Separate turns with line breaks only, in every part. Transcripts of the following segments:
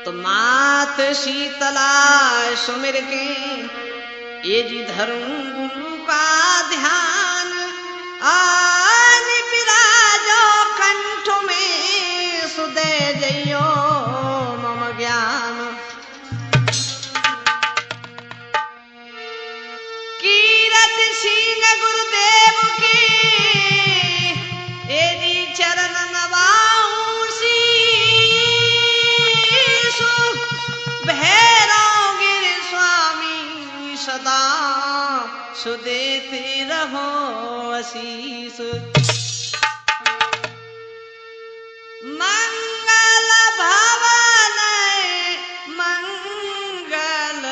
तो मात शीतला सुमिर के ये जी धरूं गुरु का ध्यान आन विराजो कंठ में सुदे जइयो मम ज्ञान कीरत सिंह गुरुदेव के ए जी चरण नवाऊं शीश भैरव गिर स्वामी सदा सुदेते रहो आशीष मंगल भवन मंगल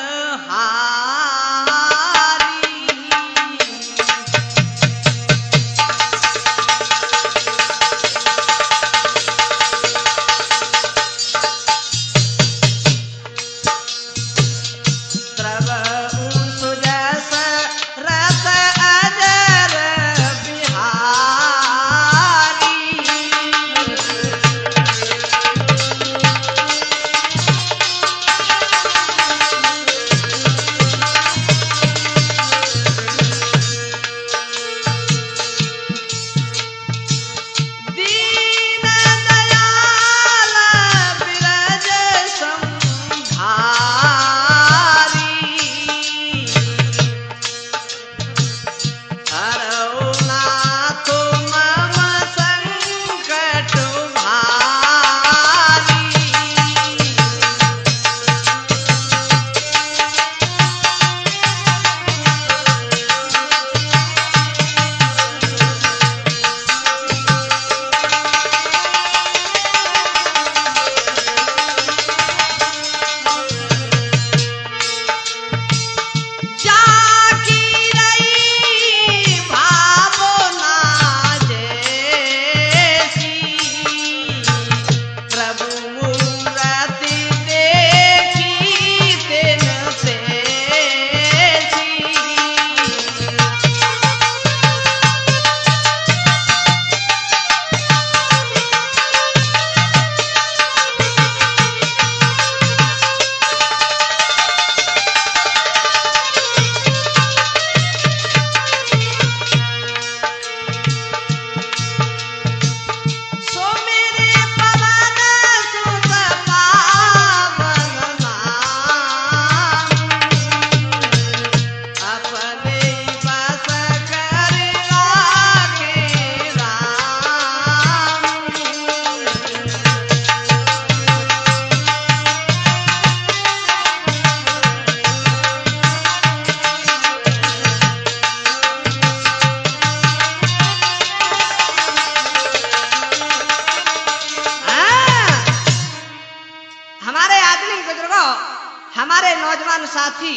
हमारे नौजवान साथी,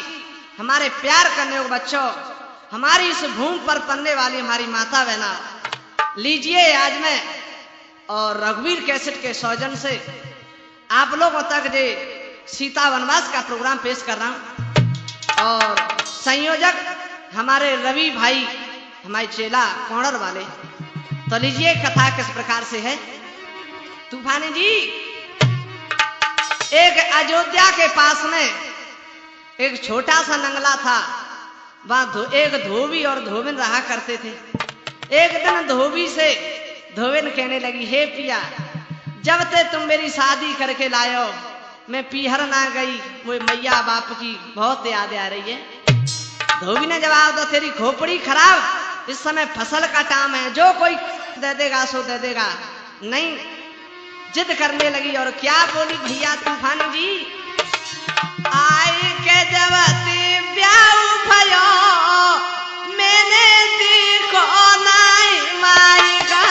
हमारे प्यार करने वाले बच्चों, हमारी इस भूमि पर पलने वाली हमारी माता बहना, लीजिए आज मैं और रघुवीर कैसेट के सौजन से आप लोगों तक जे सीता वनवास का प्रोग्राम पेश कर रहा हूं। और संयोजक हमारे रवि भाई, हमारे चेला कोणर वाले। तो लीजिए कथा किस प्रकार से है। तूफानी जी, एक अयोध्या के पास में एक छोटा सा नंगला था। वहां एक धोबी और धोबिन रहा करते थे। एक दिन धोबी से धोबिन कहने लगी, हे पिया, जब ते तुम मेरी शादी करके लायो मैं पीहर ना गई, वो मैया बाप की बहुत याद आ रही है। धोबी ने जवाब दो, तेरी खोपड़ी खराब, इस समय फसल का टाइम है, जो कोई दे देगा सो दे देगा। नहीं, जिद करने लगी। और क्या बोली भैया तूफानी जी, आई के जवती ब्याह भयो मैंने देखो नाई माई का।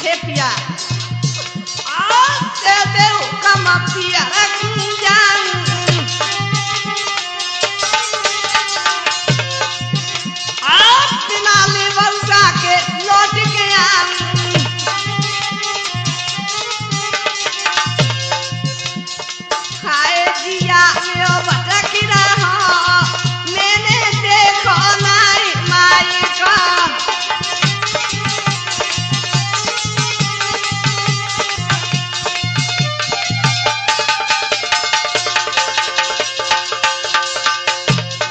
हे पिया आते देव कम पिया रंजान आप बिना ले बउका के लौट के आन खाए जिया में ओ भटक रहा मैंने देखो नाई माई का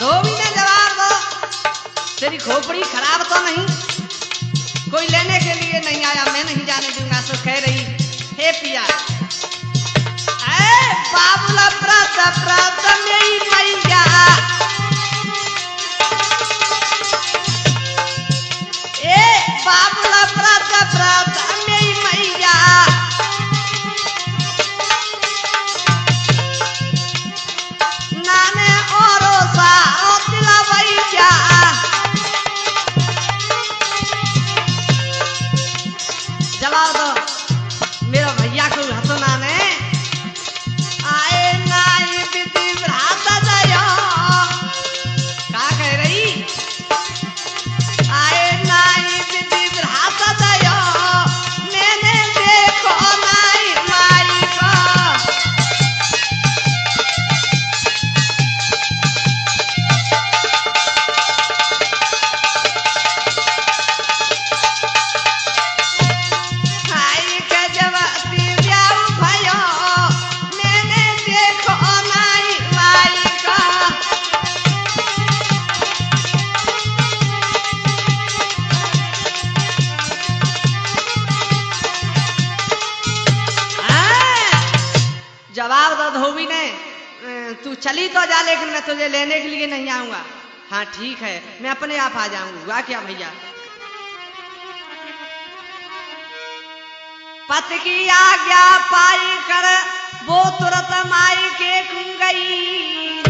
धोबी ने जवाब दो तेरी खोपड़ी खराब तो नहीं कोई लेने के लिए नहीं आया मैं नहीं जाने दूंगा सो कह रही हे पिया बाबुला प्रात प्रात मेरी मैया ए बाबुला प्रात प्रात मेरी मैया नाने औरो सा दिला भैया जवाब दो मेरा भैया को हंसो नाने आए नाई बिति भ्रात दया का कह रही आए नाई बिति भ्रात दया मैंने देखो नाई माई का आई के जवाती ब्याह भयो मैंने देखो नाई माई का जवाब दो धोबी ने तू चली तो जा लेकिन मैं तुझे लेने के लिए नहीं आऊंगा हाँ ठीक है मैं अपने आप आ जाऊंगा क्या भैया पति की आज्ञा पाई कर वो तुरंत माई के गई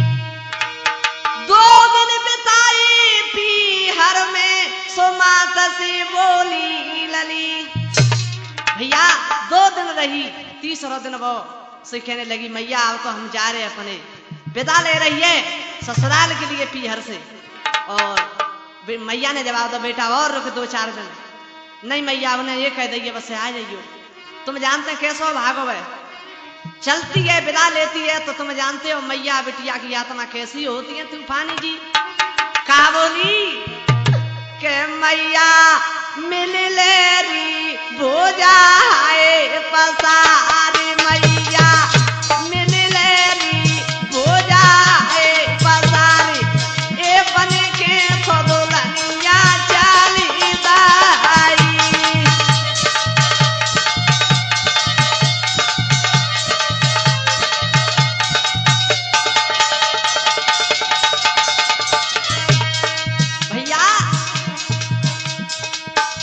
2 दिन बिताई पीहर में सुमात से बोली लली भैया 2 दिन रही 3रा दिन वो से कहने लगी मैया अब तो हम जा रहे अपने विदा ले रही है ससुराल के लिए पीहर से और मैया ने जवाब दो बेटा और रुक 2-4 दिन नहीं मैया उन्हें ये कह दिए बस आ जाइयो तुम जानते हैं कैसो भागो है चलती है विदा लेती है तो तुम जानते हो मैया बिटिया की आत्मा कैसी होती है तूफानी जी कहा बोली के मैया मिल लेरी भोजाए पसारी मैया मिल लेरी भोजाए पसारी ए बन के फदुलनिया चाली दाई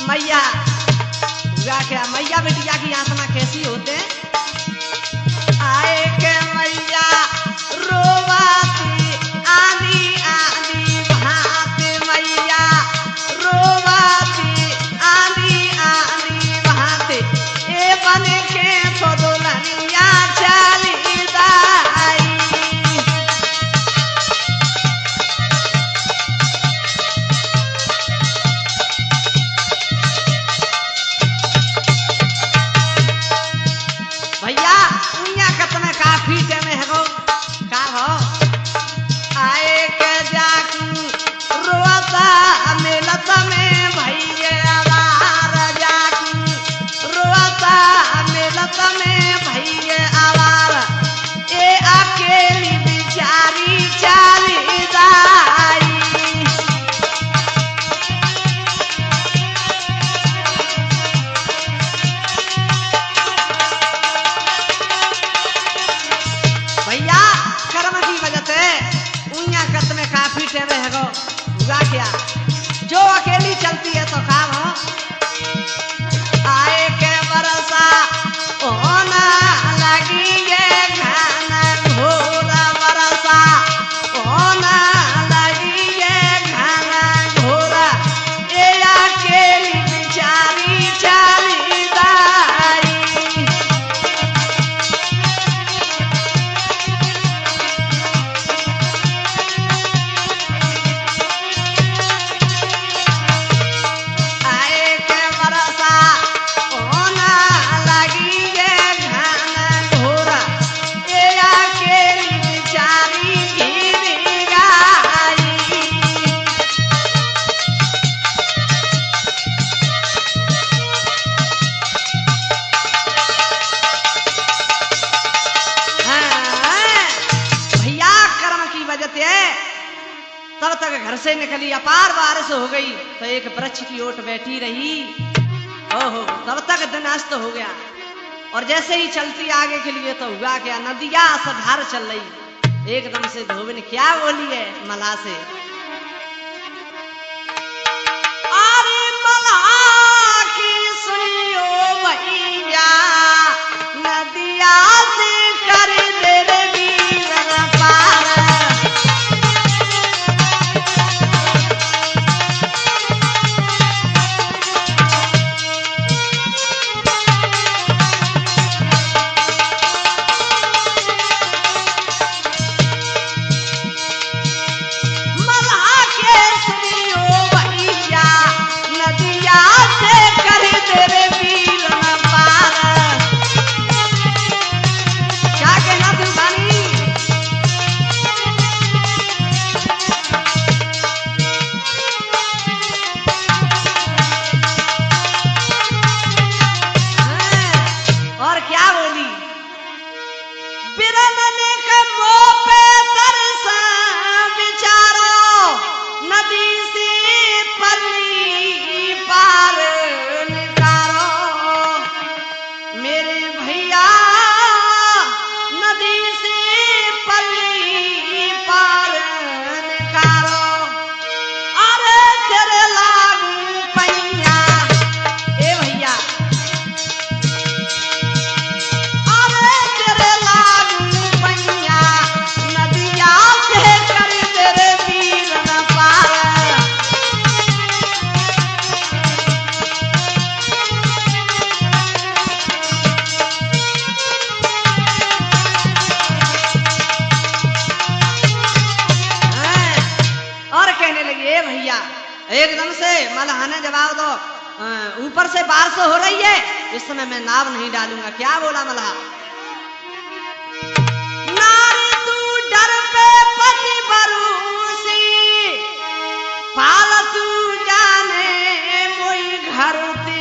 मैया क्या मैया बिटिया की आत्मा कैसी होते आए के मैया रोवाती आंधी आंधी बहाते मैया रोवाती आंधी आंधी बहाते ए बने के फदुलनिया चाली दाई घर से निकली, अपार बारिश हो गई तो एक वृक्ष की ओट बैठी रही। ओहो, तब तक दिन अस्त हो गया और जैसे ही चलती आगे के लिए तो हुआ क्या, नदिया सधार चल रही। एकदम से धोबिन क्या बोली है मल्लाह से, अरे मल्लाह की सुनियो भैया, नदिया से कर दे रे वीरन पार। एकदम से मल्लाह ने जवाब दो, ऊपर से बारिश हो रही है, इस समय मैं नाव नहीं डालूंगा। क्या बोला मल्लाह, नारी तू डर पे पति बरूसी, पालतू जाने मोई घर ती,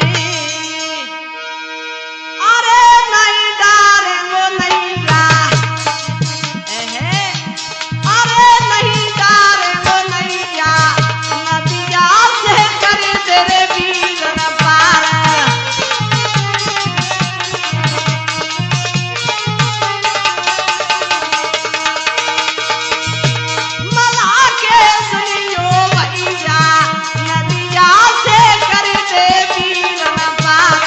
अरे नहीं डारे वो नहीं गा, अरे नहीं डारे वो नहीं गा, तेरे वीरन पार। मल्लाह के सुनियो भैया, नदिया से कर दे वीरन पार।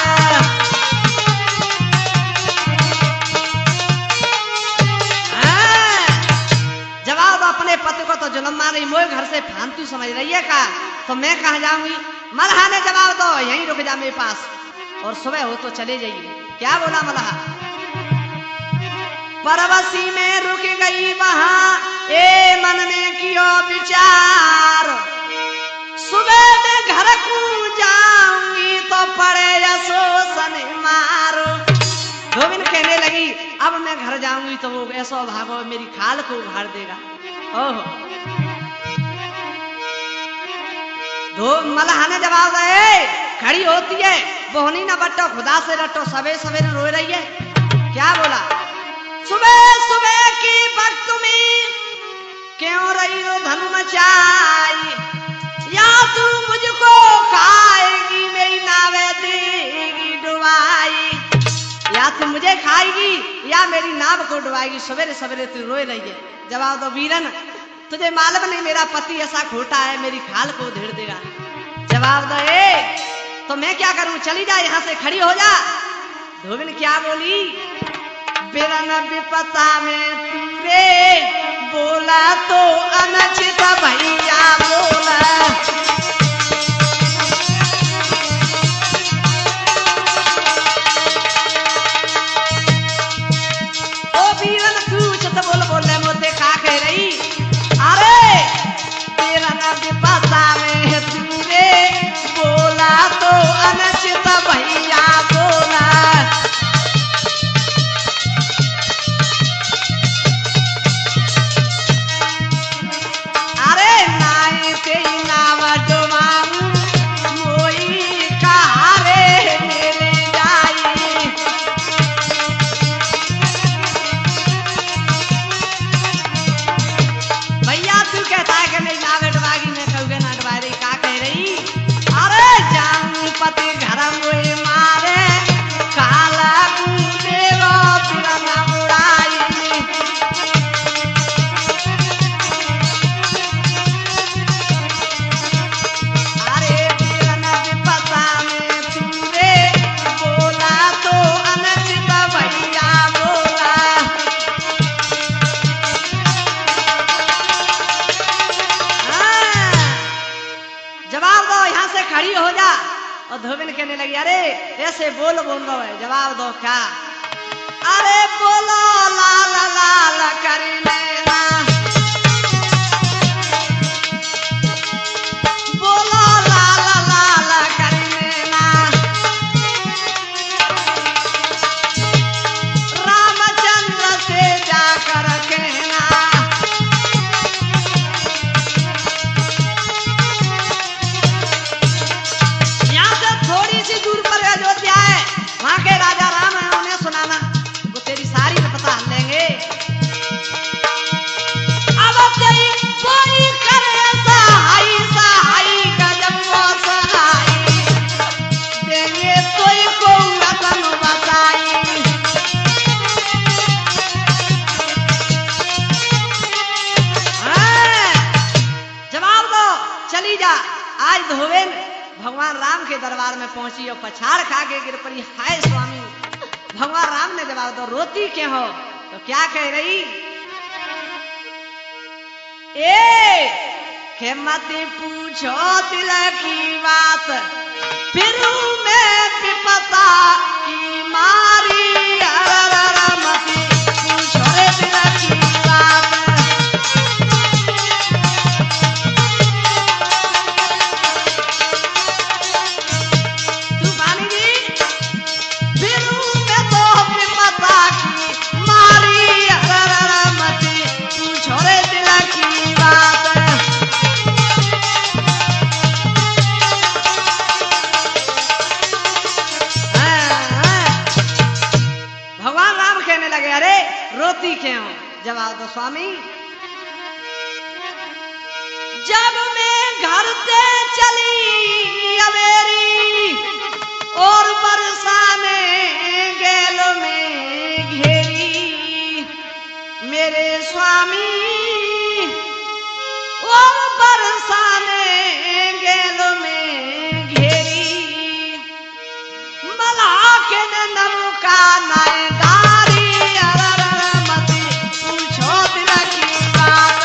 जवाब अपने पति को तो जन्म मान रही, मोए घर से फालतू समझ रही है का, तो मैं कहाँ जाऊंगी। मल्लाह ने जवाब दो, यहीं रुक जा मेरे पास और सुबह हो तो चले जाइए। क्या बोला मल्लाह, परवसी में रुक गई वहां, ए मन में कियो विचार, सुबह में घर को जाऊंगी तो पड़े शोषण मारो। धोबिन कहने लगी, अब मैं घर जाऊंगी तो वो ऐसा भागो मेरी खाल को उघाड़ देगा। ओहो, मल्लाह ने जवाब दे, खड़ी होती है, बोहनी ना बट्टो, खुदा से रटो, सवेरे सवेरे रो रही है। क्या बोला, सुबह सुबह की वक्त में क्यों रही हो धन मचाई, या तू मुझको खाएगी मेरी नावे देगी डुबाई, या तू मुझे खाएगी या मेरी नाव को डुबाएगी, सवेरे सवेरे तू रो रही है। जवाब दो, वीरन तुझे मालूम नहीं मेरा पति ऐसा खोटा है, मेरी खाल को उधेड़ देगा। जवाब दे, तो मैं क्या करूं, चली जा यहाँ से, खड़ी हो जा। धोबिन क्या बोली, बिरन विपता में तीरे, बोला तो अनचित भैया बोला, ओ वीरन कुछ तो बोल बोले मोते खा कह रही, अरे बिरन विपता में तीरे, बोला तो अनचित भैया बोला, अरे नाई से नाव डो लगी, अरे ऐसे बोल रहा है, जवाब दो क्या? अरे बोलो लाल लाल करने ना, बोलो लाल लाल करने ना, रामचंद्र से जाकर कहना, यहाँ से थोड़ी सी दूर पर अयोध्या है, वहां के राजा राम है, उन्हें सुनाना, वो तेरी सारी में पता लेंगे। अब तेरी कोई करे सहाई सहाई का जब वो सहाई देंगे कोई को रतन बसाई। जवाब दो, चली जा। आज धोबेन भगवान राम के दरबार में पहुंची और पछाड़ खा के गिर पड़ी, हाय स्वामी। भगवान राम ने जवाब दो, रोती क्यों हो? तो क्या कह रही? ए के मत पूछो दिल की बात, फिर मैं विपता की मारी, मत पूछो रे दिल की बात। तूफानी जी, फिर मैं तो विपता की मारी, मत पूछो रे दिल की बात। भगवान राम कहने लगे, अरे रोती क्यों? जवाब दो स्वामी। जब मैं घर से चली अवेरी और बरसाने गैल में घेरी, मेरे स्वामी और बरसाने गैल में घेरी, मल्हा के नौका नाय डारी, मत पूछो दिल की बात।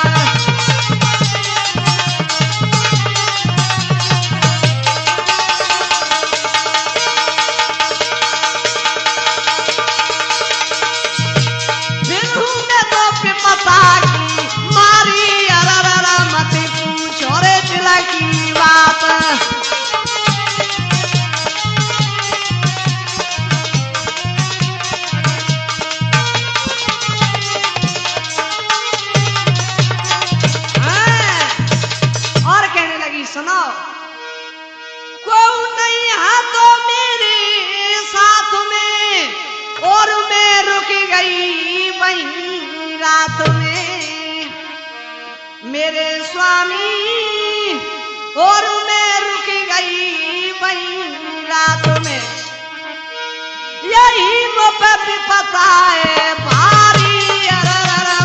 फिर मैं तो विपता की मारी, मत पूछो रे दिल की बात। और कहने लगी, सुनो, कोई नहीं है तो मेरे साथ में, और मैं रुक गई वहीं रात में, मेरे स्वामी और मैं रुक गई वहीं रात में, यही मुझे विपता है भारी,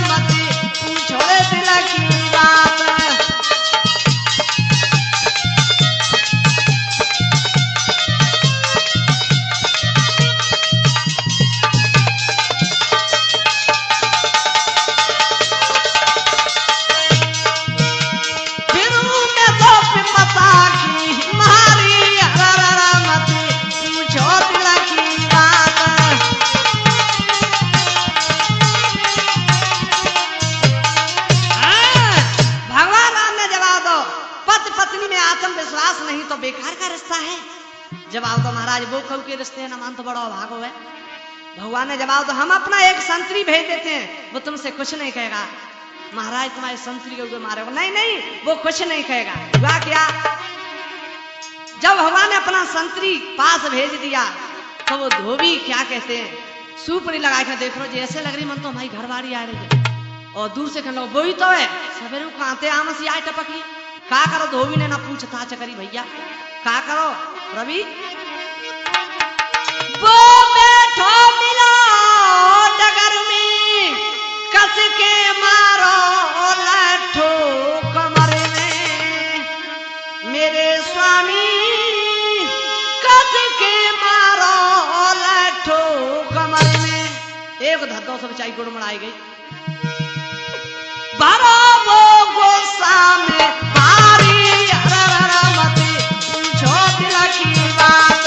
मत पूछो रे दिल की बात। फिर मैं तो विपता की मारी, मत पूछो दिल की बात। भगवान राम ने जवाब दो, पति पत्नी में आत्मविश्वास नहीं तो बेकार का रिश्ता है। जवाब दो महाराज, वो कहू के रिश्ते न मान तो बड़ा भागो है। भगवान ने जवाब दो, हम अपना एक संतरी भेज देते हैं, वो तुमसे कुछ नहीं कहेगा। महाराज तुम्हारे संतरी के ऊपर मारेगा? नहीं नहीं, वो कुछ नहीं कहेगा। हुआ क्या? जब भगवान ने अपना संतरी पास भेज दिया तो वो धोबी क्या कहते हैं, सुपरी लगा के देख लो, जैसे लग रही मन तो हमारी घरवाली आ रही है, और दूर से कहना वो ही तो है, सवेरे खाते आम सी आए टपकी। का करो? धोबी ने ना पूछता चकरी भैया, का करो रवि? वो बैठो मिला डगर में, कस के मारो लट्ठो कमर में, मेरे स्वामी कस के मारो लट्ठो कमर में। एक धद्दों से बचाई गुड़ मनाई गई, भरो वो गुस्सा में भारी, मत पूछो दिल की बात।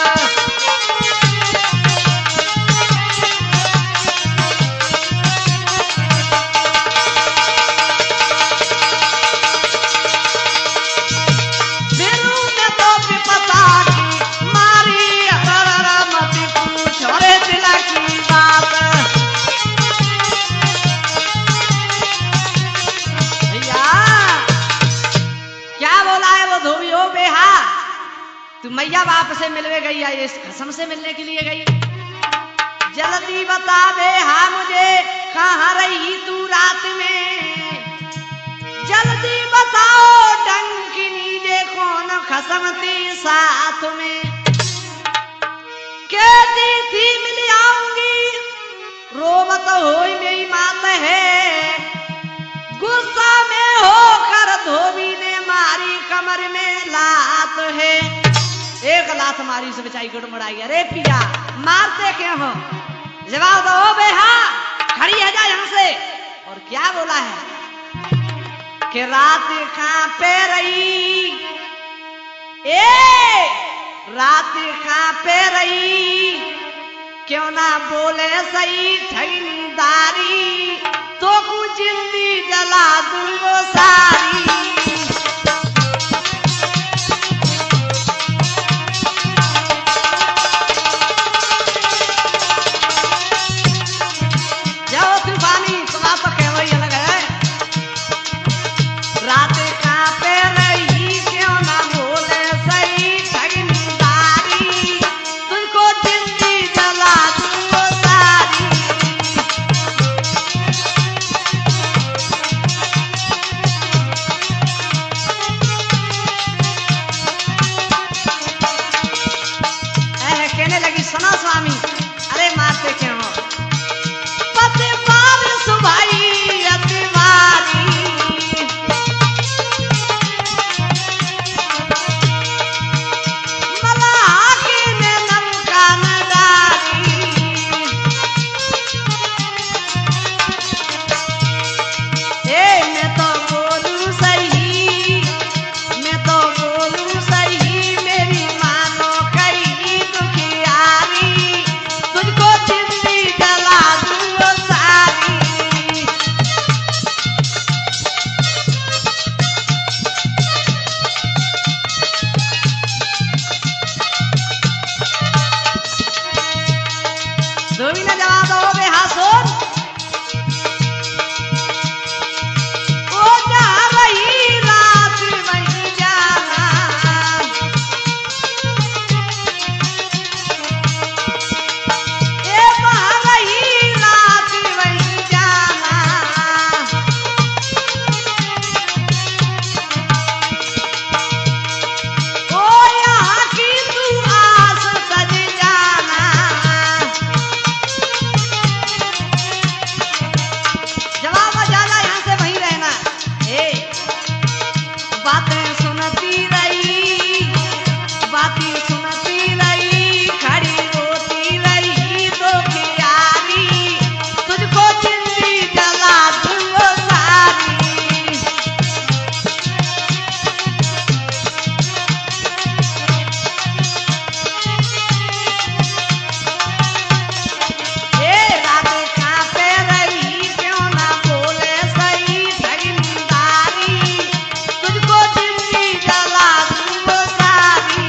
बाप से मिलवे गई या इस खसम से मिलने के लिए गई? जल्दी बता दे हाँ मुझे, कहाँ रही तू रात में? जल्दी बताओ डंकिनी जे कौन खसम थी साथ में? कहती थी मिल आऊंगी, रोबत होई मेरी मात है, गुस्सा में होकर धोबी ने मारी कमर में लात है। एक लात मारी से बेचारी गुड़मुड़ाई। अरे पिया मारते क्यों हो? जवाब दो बेहा, खड़ी है जा यहां से। और क्या बोला है कि रात कहां पे रही, ए रात कहां पे रही, क्यों ना बोले सही ठगनीदारी, तो कुछ जिंदगी जला दूंगो सारी। जाओ तूफानी तुम्हारा तो कहवा ही अलग है। रात कहां पे रही, क्यों ना बोले सही ठगनीदारी, तुझको जिंदगी जला दूंगो सारी। कहने लगी सुनो स्वामी, अरे मारते क्यों हो? पति बार सुभाई अतिवारी, मलाह के ने नमका न डारी, मैं तो बोलूं सही, मैं तो बोलूं सही, मेरी मानो कहीं दुखियारी, तुझको जिंदगी जला दूंगो सारी। धोबी ने जवाब दो बेहा सुन, ओ जहाँ रही रात वहीं जाना, ए वहाँ रही रात वहीं जाना, ओ यहाँ की तू आस सज जाना। जवाब जाला यहाँ से वहीं रहना। बातें सुनती रही, बातें सुनती रही, खड़ी रोती रही तो कियारी, तुझको जिंदगी जला दूंगो सारी। रात कहां पे रही, क्यों ना बोले सही ठगनीदारी, तुझको जिंदगी जला दूंगो सारी।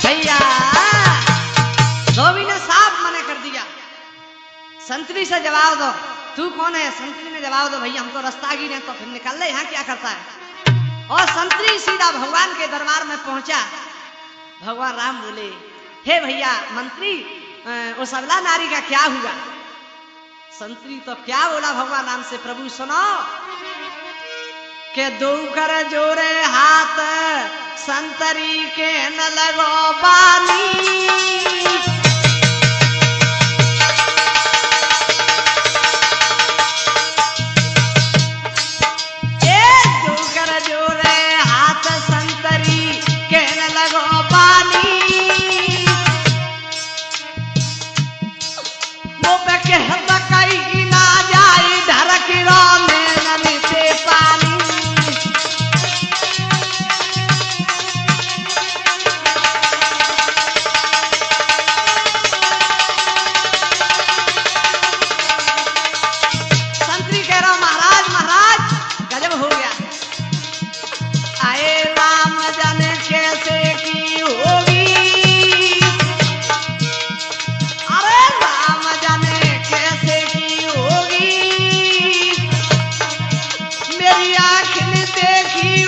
भैया धोबी ने साफ मना कर दिया। संतरी से जवाब दो, तू कौन है? संतरी ने जवाब दो, भैया हम तो रास्तागीर हैं, तो फिर निकल ले, यहाँ क्या करता है? और संतरी सीधा भगवान के दरबार में पहुंचा। भगवान राम बोले, हे भैया मंत्री, उस अबला नारी का क्या हुआ? संतरी तो क्या बोला भगवान राम से, प्रभु सुनो के दो कर जोरे हाथ, संतरी के न लगो बानी, संतरी के न लगो पानी, वो पे कहत कहीं ना जाई, ढरक रो में न नीचे पानी।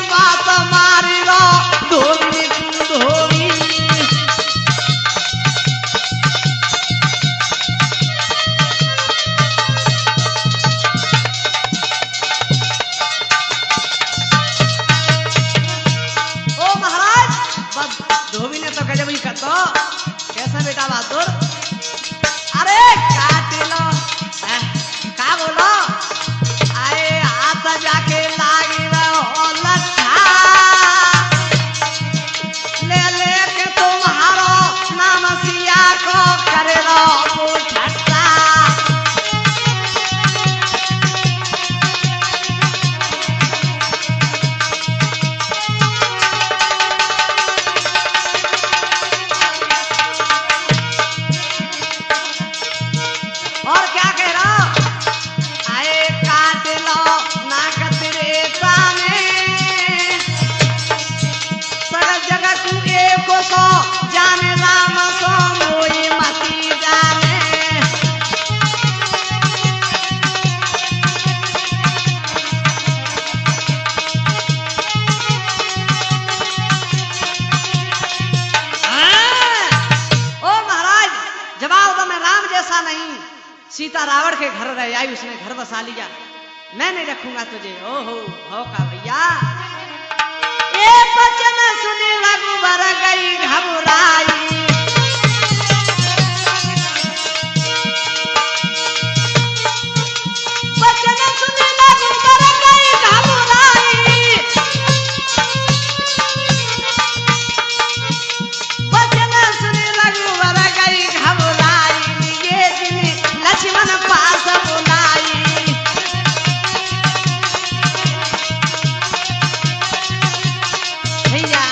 बात मारी रो धोबी तू धोबी। ओ महाराज धोबी ने तो गजब ही करतो। कैसा बेटा बहादुर? अरे काट लो का बोलो आए हाथ जाके लागी रहो लच्छा ले लेके तुम्हारो नाम सिया को करे रो ठट्टा। और क्या कह रहा आए काट लो नाक तेरे सामने सगल जगह तू एक सो जाने राम सो मोई मती जाने। ओ महाराज जवाब दो मैं राम जैसा नहीं। सीता रावण के घर रह आई उसने घर बसा लिया। मैं नहीं रखूंगा तुझे। ओहो हो का भैया ये बचन सुनी रघुबर गई घबराई। बचन सुनी रघुबर गई घबराई। बचन सुनी रघुबर गई घबराई। ये दिन लक्ष्मण पास बुलाई। भैया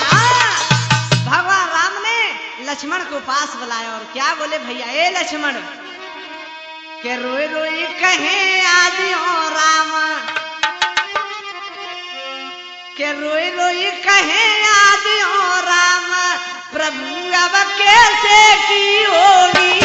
भगवान राम ने लक्ष्मण को पास बुलाया और क्या बोले भैया ए लक्ष्मण के रोई रोई कहे आदि हो राम के रोई रोई कहे आदि हो राम प्रभु अब कैसे की होगी।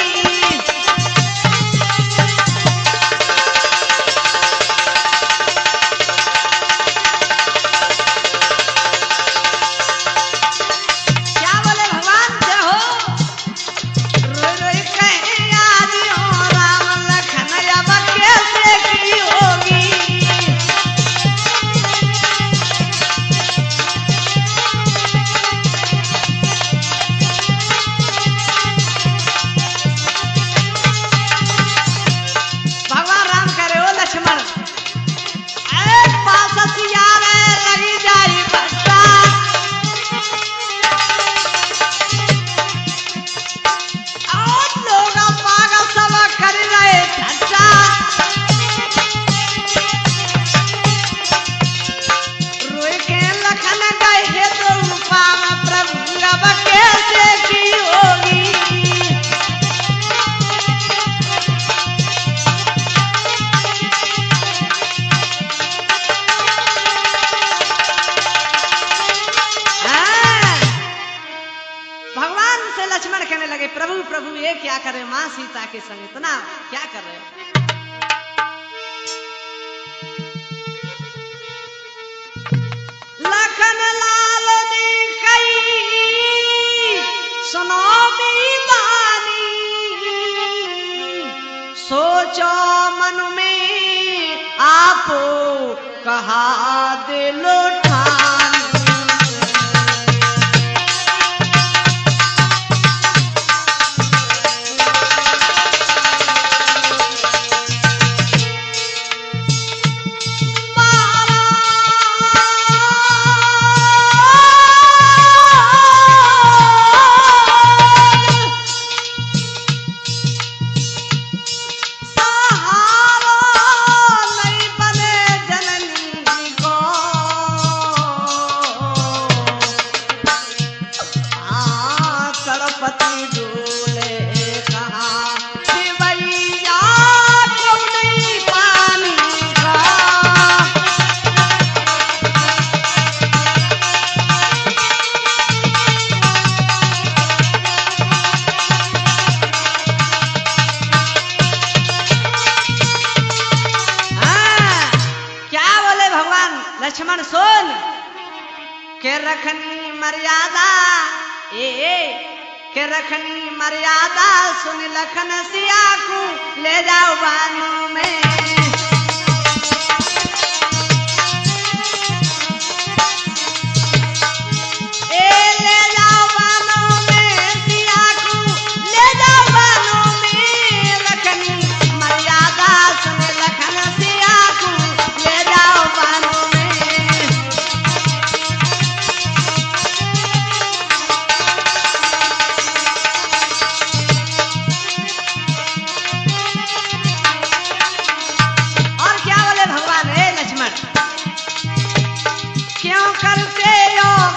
प्रभु प्रभु ये क्या कर रहे माँ सीता के संग इतना क्या कर रहे हो। लखन लाल ने कई सुनो बानी सोचो मन में आपो कहा दिलो लक्ष्मण सुन के रखनी मर्यादा के रखनी मर्यादा सुन लखन सिया को ले जाओ बानों में ले जाओ बानों में सिया को ले जाओ बानों में रखनी मर्यादा सुन लखन सिया को ले जाओ बानों में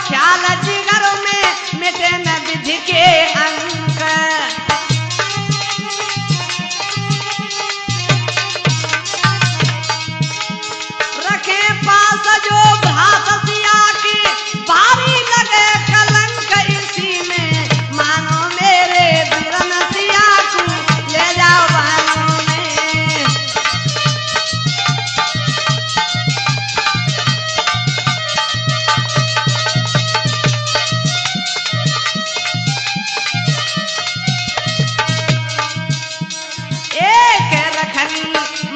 ख्याल जिगर में मिटे न विधि के अंक रखे पास जो भात सिया के भारी लगे कलंक इसी में मानो मेरे बिरन सिया को ले जाओ बानों में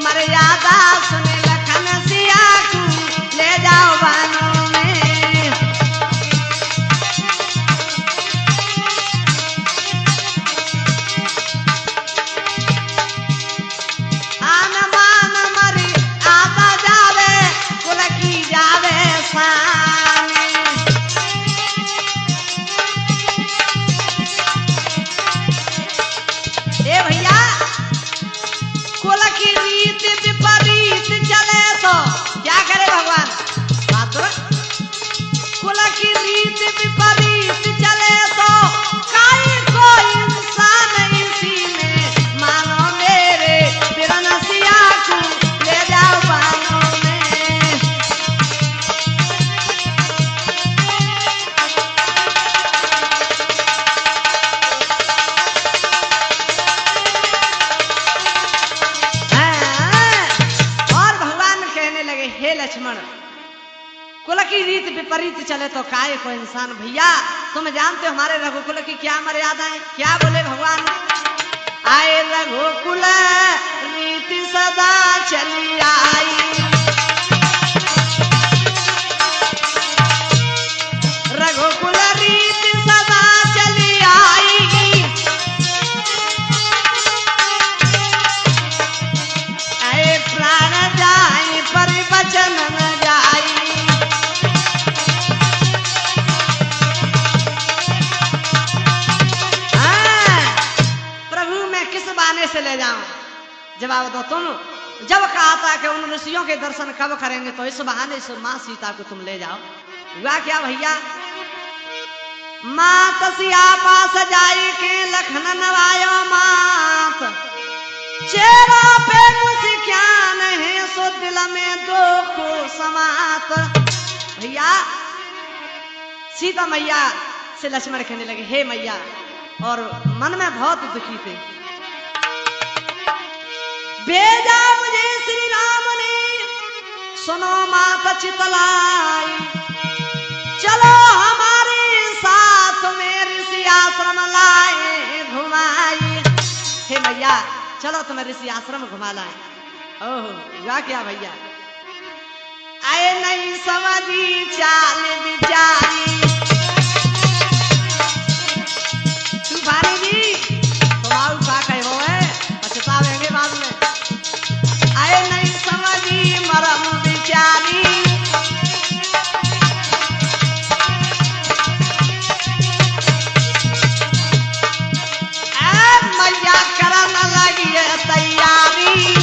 मर्यादा सुन लखन सिया को ले जाओ बानों में आन मान मरी आता जावे कुल की जावे सानी ए भैया कुल की रीत विपरीत चले तो क्या करे भगवान बात कुल की रीत विपरीत चले तो काई कोई इंसान इसी में मानो मेरे बिरन सिया को ले जाओ बानों में हे लक्ष्मण कुल की रीत विपरीत चले तो काय को इंसान भैया तुम जानते हो हमारे रघुकुल की क्या मर्यादा है क्या बोले भगवान आए रघुकुल रीति सदा चली आई रघुकुल रीति सदा चली आई आए प्राण जाए पर वचन न जाई प्रभु मैं किस बहाने से ले जाऊं जवाब दो तुम जब कहा था कि उन ऋषियों के दर्शन कब करेंगे तो इस बहाने से माँ सीता को तुम ले जाओ हुआ क्या भैया मात सिया पास जाई के लखन नवायो मात चेहरा पे मुस्कान है सो दिल में दुख समात भैया सीता मैया से लक्ष्मण कहने लगे हे मैया और मन में बहुत दुखी थे भेजा मुझे श्री राम ने सुनो मात चितलाई चलो हमारे साथ में ऋषि आश्रम लाए घुमाई हे मैया चलो तुम्हें ऋषि आश्रम घुमा लाए ओह हुआ क्या भैया आए नहीं समझी चाल विचारी तूफानी जी तुम्हारा उठा कहे वो है पछतावेंगे बाद में आए नहीं समझी मरम विचारी मैया करन लगी तैयारी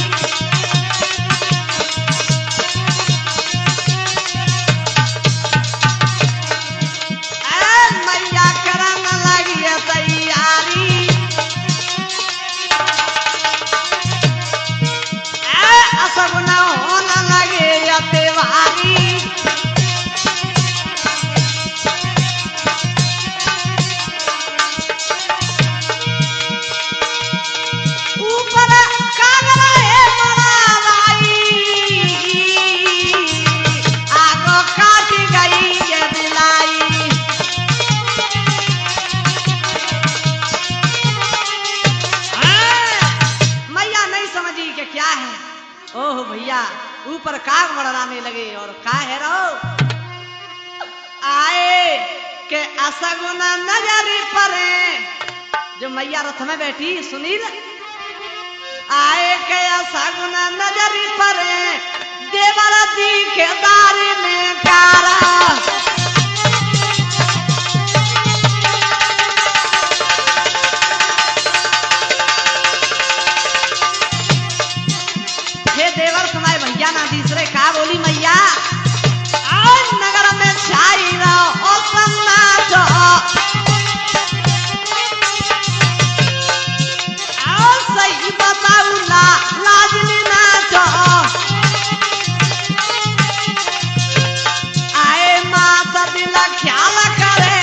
सगुन नजरी परे। जो मैया रथ में बैठी सुनील आए के सगुन नजरी परे देवर दिखेदारी में कारा। हे देवर तुम्हारे भैया ना तीसरे का बोली मैया आज नगर में छाई रहो और सन्नाटो। आज सही बताऊ लाजली नाटो। आए माता दिल ख्याल करे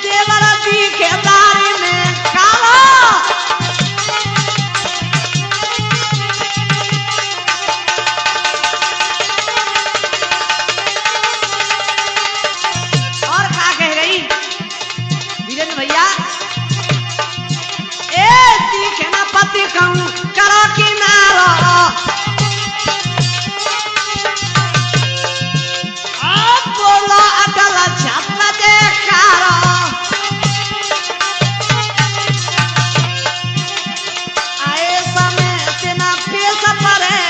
देवर दिखेदारी में काला। भैया ए दिखे ना पति कहूं करो किनारो। अब बोलो अटल छत्र देखारो। आए समय से ना पेश परे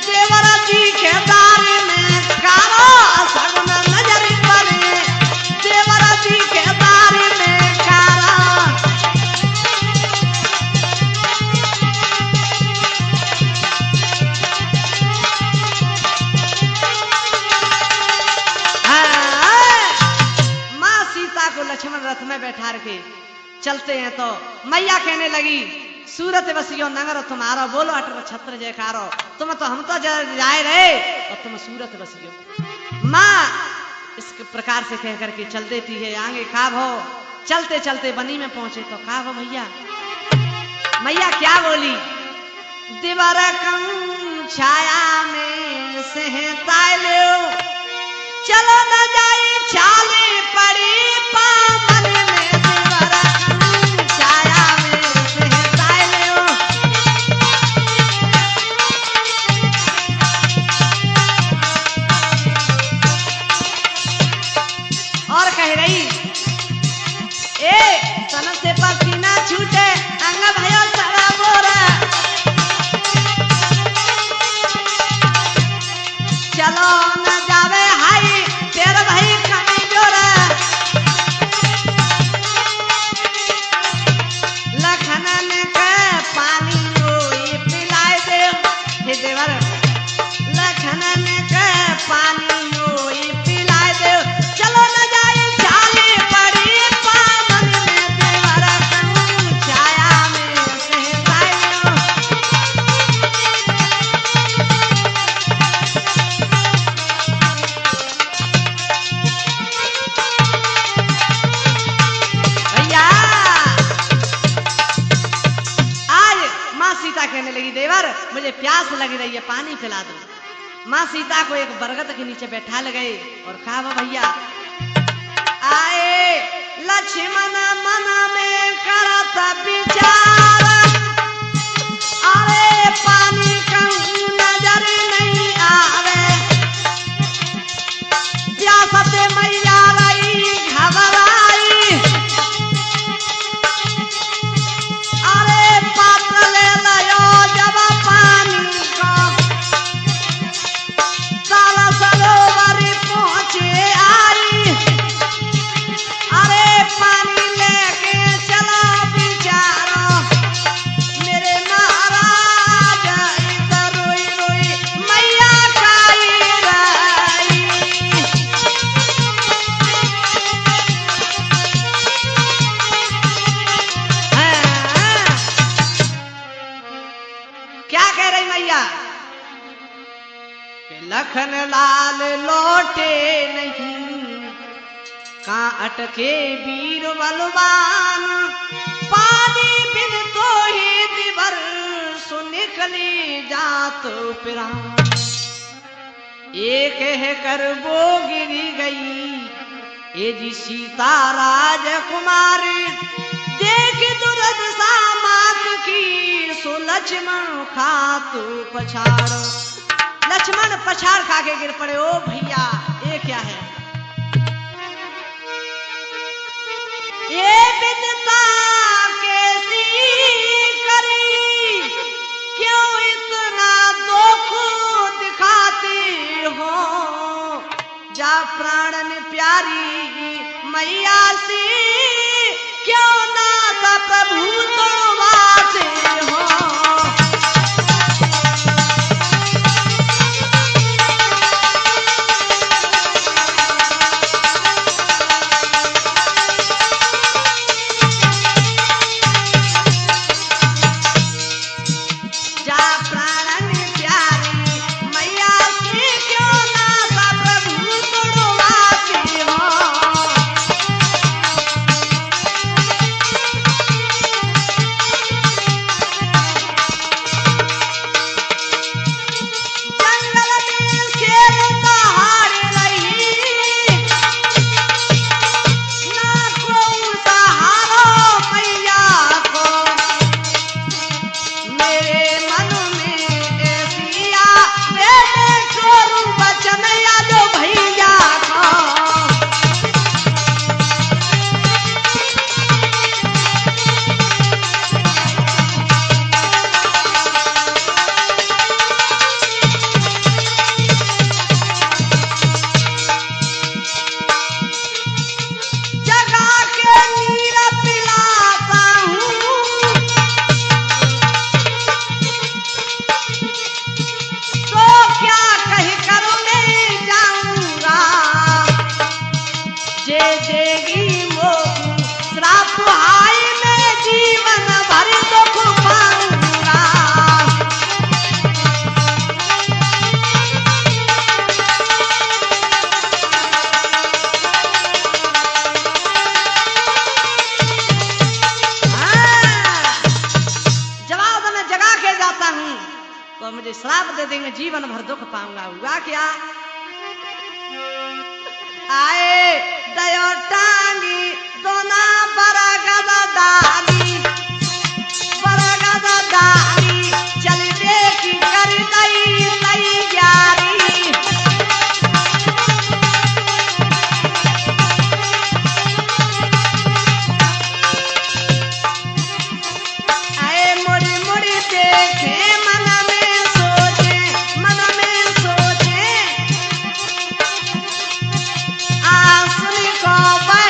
देवर दिखेदारी में कारो। सगुन नजरी परे देवर दिखेदारी में लक्ष्मण रथ में बैठा के चलते हैं तो मैया कहने लगी सूरत बसियो नगर तुम्हारा बोलो अटर छत्र जयकारो। तुम तो हम तो जाए रहे और तुम सूरत बसियो। माँ इस प्रकार से कह करके चल देती है आगे। का भो चलते चलते बनी में पहुंचे तो का भो भैया मैया क्या बोली दिवर छाया में सहता लो चलो न जाई छाले पड़ी पामन में दिवर छाया में सहता लो। और कह रही ए तन से पसीना छूटे अंग भयो सारा बोरा। चलो न जावे हाई तेरा भाई कमी जोरा। लखनन के पानी रोई पिलाए दे हे देवर। लखनन के पानी रोई पिलाए दे चलो न जाए छाले पड़ी पावन में देवर छाया में सहता लो। सीता कहने लगी देवर मुझे प्यास लग रही है पानी पिला दो। माँ सीता को एक बरगद के नीचे बैठा ले गए और कहा वो भैया आए लक्ष्मण मन में करता विचार। अरे पानी कहूं नजर नहीं आवे प्यास से मैया रही घबराई। अरे पात्र ले लो जब पानी को साला सरोवर पहुंचे आई। अरे पानी लेके चला बिचारो मेरे महाराज इधर रोई रोई मैया काई रही। क्या कह रही मैया कि लखन लाल लौटे नहीं कहाँ अटके वीर बलवान। पानी बिन तो ही दिवर सु निकली जात प्राण। एक है कर वो गिरी गई ये जी सीता राजकुमारी। देख दुर्दशा मात की सो लक्ष्मण खातू पछाड़। लक्ष्मण पछाड़ खा के गिर पड़े। ओ भैया ये क्या है जा प्राणन प्यारी मैया सी क्यों ना था प्रभु तो वासे हो। मुझे श्राप दे देंगे, जीवन भर दुख पाऊंगा। हुआ क्या? आए दयो टांगी दोना बरगद डाली, बरगद डाली चल देखी कर दई तैयारी। आए मुड़ी मुड़ी देखे मन में सोचे, मन में सोचे आसुनी को बे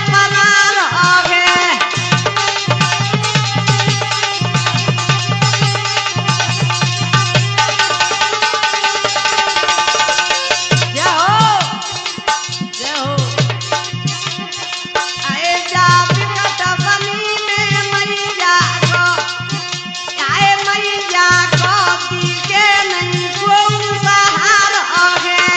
पनार हो गए। जय हो, जय हो। आए जा विकट बनी में मैया को, आए मैया को दिखे नहीं कोई सहार हो गए।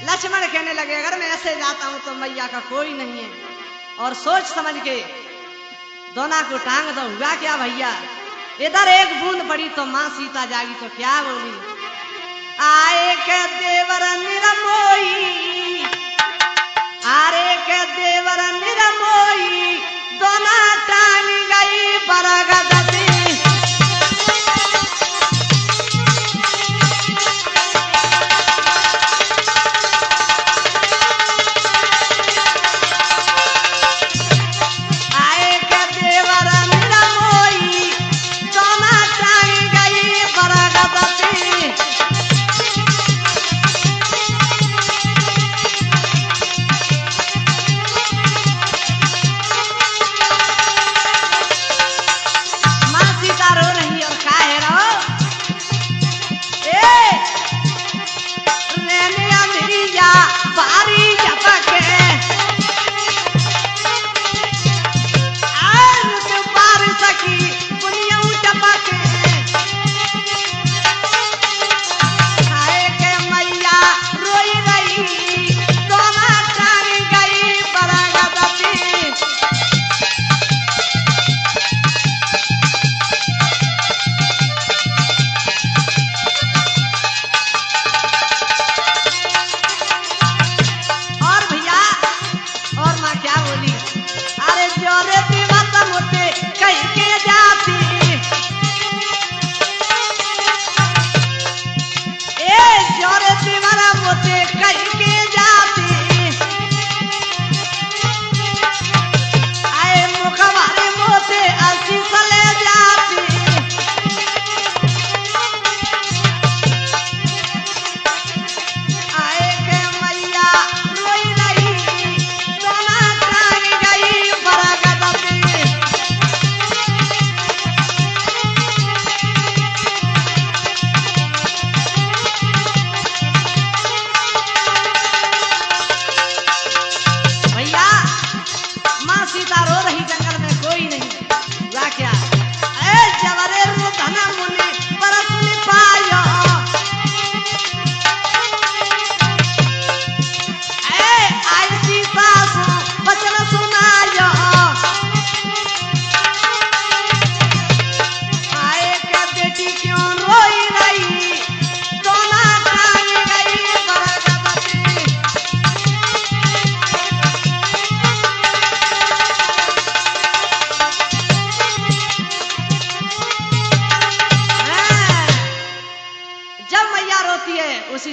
लक्ष्मण कहने लगे अगर मैं ऐसे जाता हूं तो मैया का कोई नहीं है, और सोच समझ के दोना को टांग दो। हुआ क्या भैया? इधर एक बूंद पड़ी तो मां सीता जागी तो क्या बोली? आए के देवर निरमोई, आरे के देवर निरमोई दोना टांग गई बरगद दी। आए के देवर निरमोई दोना टांग गई बरगद दी।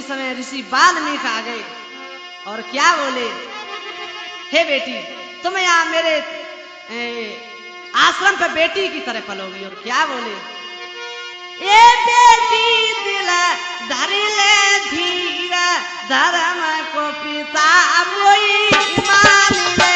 समय ऋषि वाल्मीकि आ गए और क्या बोले, हे बेटी तुम यहाँ मेरे आश्रम पे बेटी की तरह पलोगी। और क्या बोले, ये बेटी दिल धर ले धीर धर्म को पिता मोई मान ले।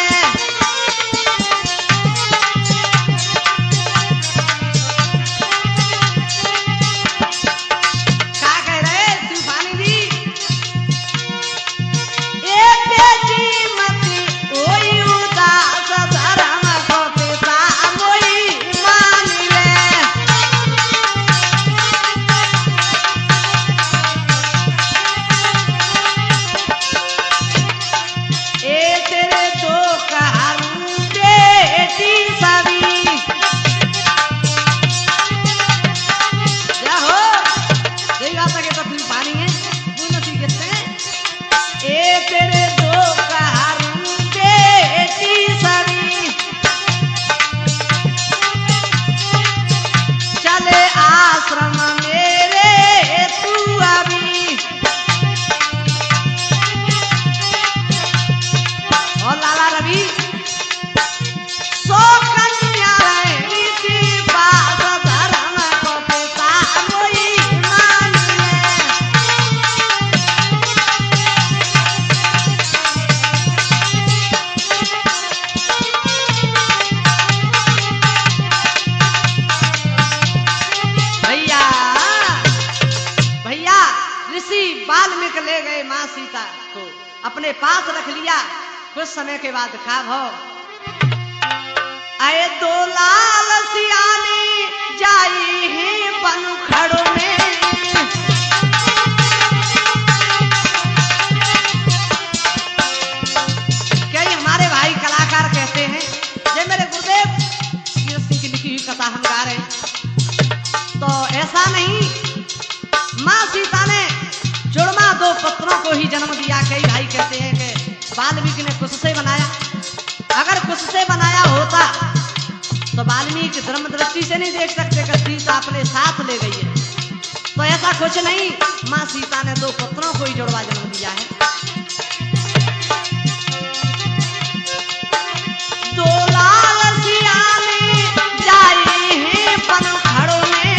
वाल्मीकि ले गए मां सीता को अपने पास रख लिया। कुछ समय के बाद का भाव, आए दो लाल सियानी जाई ही बन खड़ो में। कई हमारे भाई कलाकार कहते हैं, ये मेरे गुरुदेव सिंह की लिखी हुई कथा हम गा रहे हैं, तो ऐसा नहीं, मां सीता ने जुड़वा दो पुत्रों को ही जन्म दिया। कई भाई कहते हैं कि वाल्मीकि ने कुछ से बनाया, अगर कुछ से बनाया होता तो वाल्मीकि धर्म दृष्टि से नहीं देख सकते कि सीता अपने साथ ले गई है, तो ऐसा कुछ नहीं, मां सीता ने दो पुत्रों को ही जुड़वा जन्म दिया है। दो लाल सियानी जाई ही बन खड़ो में।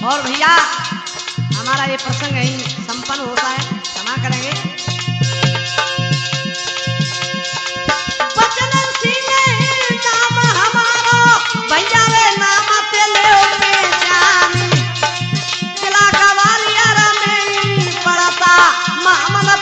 और भैया हमारा ये प्रसंग यही संपन्न होता है, क्षमा करेंगे। बचन सिंह नाम हमारो भैया रे नाम ते ले पहचानी, किला कवालिया में पड़ता मामला